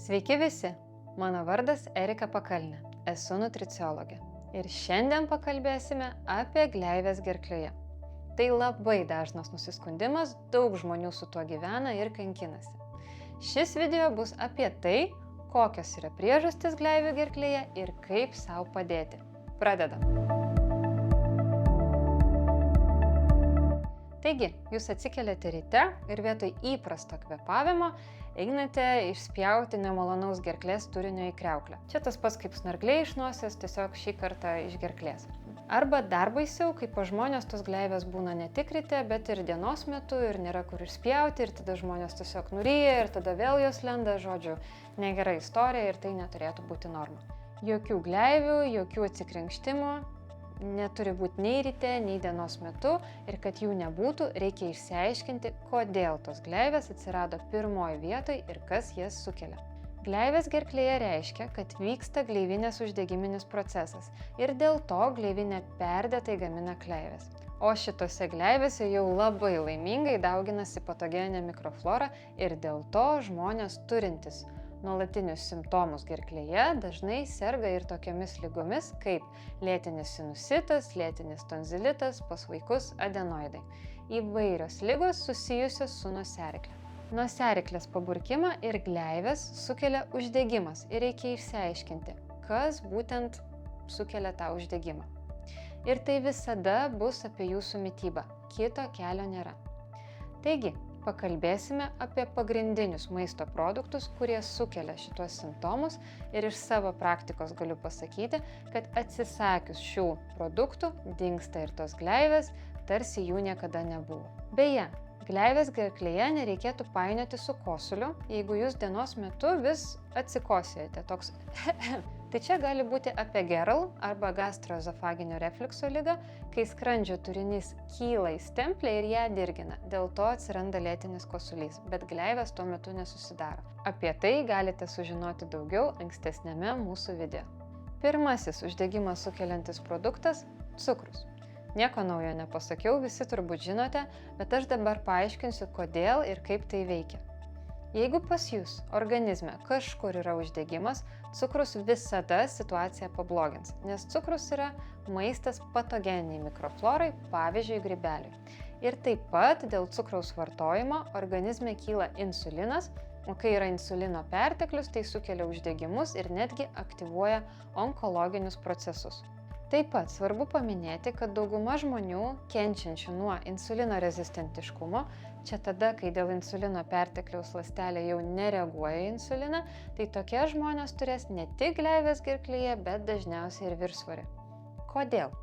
Sveiki visi, mano vardas Erika Pakalnė, esu nutriciologė ir šiandien pakalbėsime apie gleives gerklėje. Tai labai dažnas nusiskundimas, daug žmonių su tuo gyvena ir kankinasi. Šis video bus apie tai, kokios yra priežastys gleivių gerklėje ir kaip sau padėti. Pradedam. Taigi, jūs atsikeliate ryte ir vietoj įprasto kvėpavimo einate išspjauti nemalonaus gerklės turinio į kriauklę. Čia tas pats kaip snargliai iš nosies, tiesiog šį kartą iš gerklės. Arba dar baisiau, kai pas žmonės tos gleivės būna ne tik ryte, bet ir dienos metu ir nėra kur išspjauti ir tada žmonės tiesiog nuryja ir tada vėl jos lenda, žodžiu, negera istorija ir tai neturėtų būti norma. Jokių gleivių, jokių atsikrenkštimų. Neturi būti nei ryte, nei dienos metu ir kad jų nebūtų, reikia išsiaiškinti, kodėl tos gleivės atsirado pirmoje vietoje ir kas jas sukelia. Gleivės gerklėje reiškia, kad vyksta gleivinės uždegiminis procesas ir dėl to gleivinė perdėtai gamina gleives. O šitose gleivėse jau labai laimingai dauginasi patogeninė mikroflora ir dėl to žmonės turintys nuolatinius simptomus gerklėje dažnai serga ir tokiamis ligomis kaip lėtinis sinusitas, lėtinis tonzilitas, pas vaikus adenoidai. Įvairios ligos susijusios su nosiaryklė. Nosiaryklės paburkimą ir gleives sukelia uždegimas ir reikia išsiaiškinti, kas būtent sukelia tą uždegimą. Ir tai visada bus apie jūsų mitybą, kito kelio nėra. Taigi, pakalbėsime apie pagrindinius maisto produktus, kurie sukelia šitos simptomus ir iš savo praktikos galiu pasakyti, kad atsisakius šių produktų dingsta ir tos gleivės, tarsi jų niekada nebuvo. Beje, gleivės gerklėje nereikėtų painioti su kosuliu, jeigu jūs dienos metu vis atsikosėjate toks Tai čia gali būti apie GERL arba gastroezofaginio refliukso ligą, kai skrandžio turinys kyla į stemplę ir ją dirgina. Dėl to atsiranda lėtinis kosulys, bet gleivės tuo metu nesusidaro. Apie tai galite sužinoti daugiau ankstesniame mūsų video. Pirmasis uždegimą sukeliantis produktas – cukrus. Nieko naujo nepasakiau, visi turbūt žinote, bet aš dabar paaiškinsiu, kodėl ir kaip tai veikia. Jeigu pas jūs organizme kažkur yra uždegimas, cukrus visada situaciją pablogins, nes cukrus yra maistas patogeniniai mikroflorai, pavyzdžiui, grybeliui. Ir taip pat dėl cukraus vartojimo organizme kyla insulinas, o kai yra insulino perteklius, tai sukelia uždegimus ir netgi aktyvuoja onkologinius procesus. Taip pat svarbu paminėti, kad dauguma žmonių kenčiančių nuo insulino rezistentiškumo, čia tada, kai dėl insulino pertekliaus ląstelė jau nereaguoja į insuliną, tai tokie žmonės turės ne tik gleives gerklėje, bet dažniausiai ir viršsvorį. Kodėl?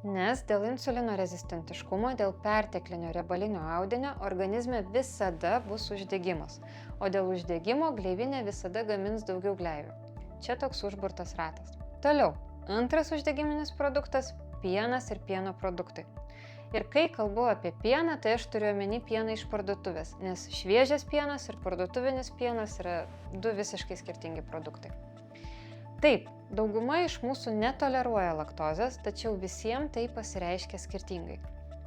Nes dėl insulino rezistentiškumo, dėl perteklinio riebalinio audinio organizme visada bus uždegimas, o dėl uždegimo gleivinė visada gamins daugiau gleivių. Čia toks užburtas ratas. Toliau. Antras uždegiminis produktas – pienas ir pieno produktai. Ir kai kalbu apie pieną, tai aš turiu omeny pieną iš parduotuvės, nes šviežias pienas ir parduotuvinis pienas yra du visiškai skirtingi produktai. Taip, dauguma iš mūsų netoleruoja laktozės, tačiau visiems tai pasireiškia skirtingai.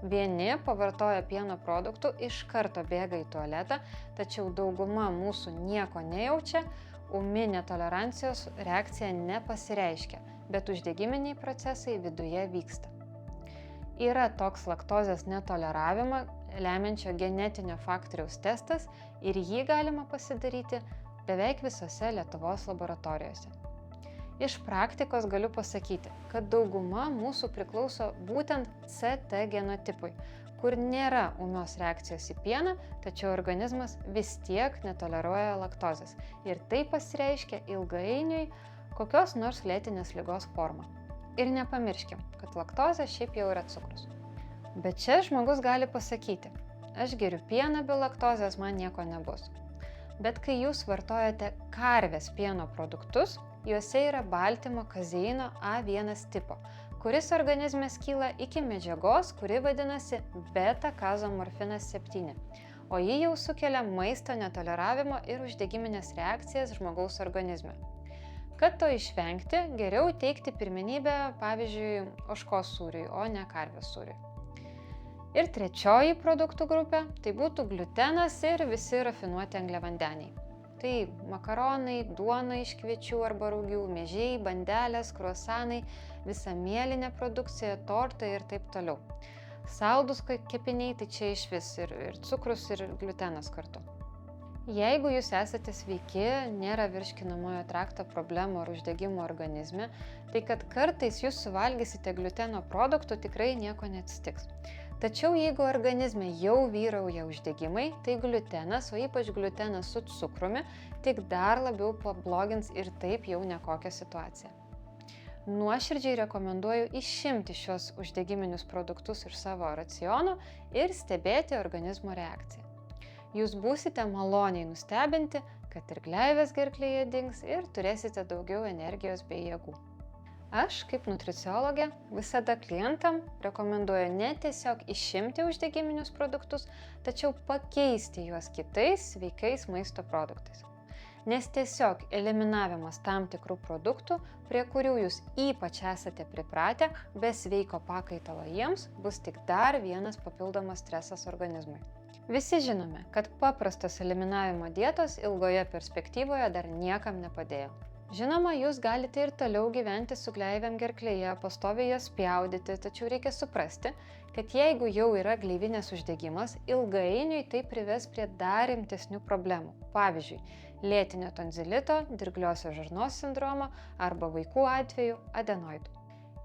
Vieni pavartoja pieno produktų iš karto bėga į tualetą, tačiau dauguma mūsų nieko nejaučia, ūmi netolerancijos reakcija nepasireiškia, bet uždegiminiai procesai viduje vyksta. Yra toks laktozės netoleravimą lemiančio genetinio faktoriaus testas ir jį galima pasidaryti beveik visose Lietuvos laboratorijose. Iš praktikos galiu pasakyti, kad dauguma mūsų priklauso būtent CT genotipui, kur nėra ūmios reakcijos į pieną, tačiau organizmas vis tiek netoleruoja laktozės ir tai pasireiškia ilgainiui kokios nors lėtinės ligos forma. Ir nepamirškim, kad laktozė šiaip jau yra cukrus. Bet čia žmogus gali pasakyti, aš geriu pieną be laktozės, man nieko nebus. Bet kai jūs vartojate karvės pieno produktus, juose yra baltymo kazeino A1 tipo, kuris organizme skyla iki medžiagos, kuri vadinasi beta-kazomorfinas 7, o ji jau sukelia maisto netoleravimo ir uždegiminės reakcijas žmogaus organizme. Kad to išvengti, geriau teikti pirmenybę, pavyzdžiui, ožkos sūriui, o ne karvės sūriui. Ir trečioji produktų grupė tai būtų gliutenas ir visi rafinuoti angliavandeniai. Tai makaronai, duona iš kviečių arba rūgių, miežiai, bandelės, kruasanai, visa mielinė produkcija, tortai ir taip toliau. Saldus kepiniai, tai čia iš vis ir cukrus, ir gliutenas kartu. Jeigu jūs esate sveiki, nėra virškinamojo trakto problemų ar uždegimo organizme, tai kad kartais jūs suvalgysite gliuteno produktų, tikrai nieko neatsitiks. Tačiau jeigu organizme jau vyrauja uždegimai, tai gliutenas, o ypač gliutenas su cukrumi, tik dar labiau pablogins ir taip jau nekokią situaciją. Nuoširdžiai rekomenduoju išimti šios uždegiminius produktus iš savo raciono ir stebėti organizmo reakciją. Jūs būsite maloniai nustebinti, kad ir gleivės gerklėje dings ir turėsite daugiau energijos bei jėgų. Aš, kaip nutriciologė, visada klientam rekomenduoju ne tiesiog išimti uždegiminius produktus, tačiau pakeisti juos kitais sveikais maisto produktais. Nes tiesiog eliminavimas tam tikrų produktų, prie kurių jūs ypač esate pripratę, be sveiko pakaitalo jiems, bus tik dar vienas papildomas stresas organizmui. Visi žinome, kad paprastos eliminavimo dietos ilgoje perspektyvoje dar niekam nepadėjo. Žinoma, jūs galite ir toliau gyventi su gleivėm gerklėje, pastoviai jas spjaudyti, tačiau reikia suprasti, kad jeigu jau yra gleivinės uždegimas, ilgainiui tai prives prie dar rimtesnių problemų. Pavyzdžiui, lėtinio tonzilito, dirgliosios žarnos sindromo arba vaikų atveju adenoidų.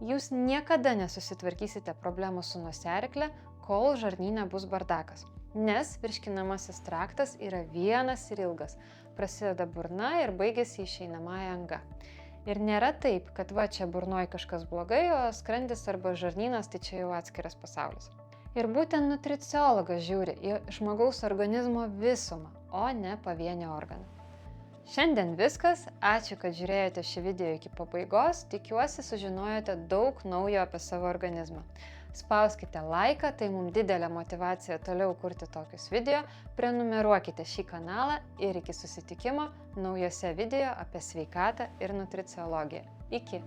Jūs niekada nesusitvarkysite problemų su nosiaryklė, kol žarnyne bus bardakas. Nes virškinamasis traktas yra vienas ir ilgas, prasideda burna ir baigiasi išeinamąja anga. Ir nėra taip, kad va čia burnoj kažkas blogai, o skrandis arba žarnynas tai čia jau atskiras pasaulis. Ir būtent nutriciologas žiūri į žmogaus organizmo visumą, o ne pavienį organą. Šiandien viskas, ačiū, kad žiūrėjote šį video iki pabaigos, tikiuosi sužinojote daug naujo apie savo organizmą. Spauskite laiką, tai mums didelė motyvacija toliau kurti tokius video, prenumeruokite šį kanalą ir iki susitikimo naujose video apie sveikatą ir nutriciologiją. Iki!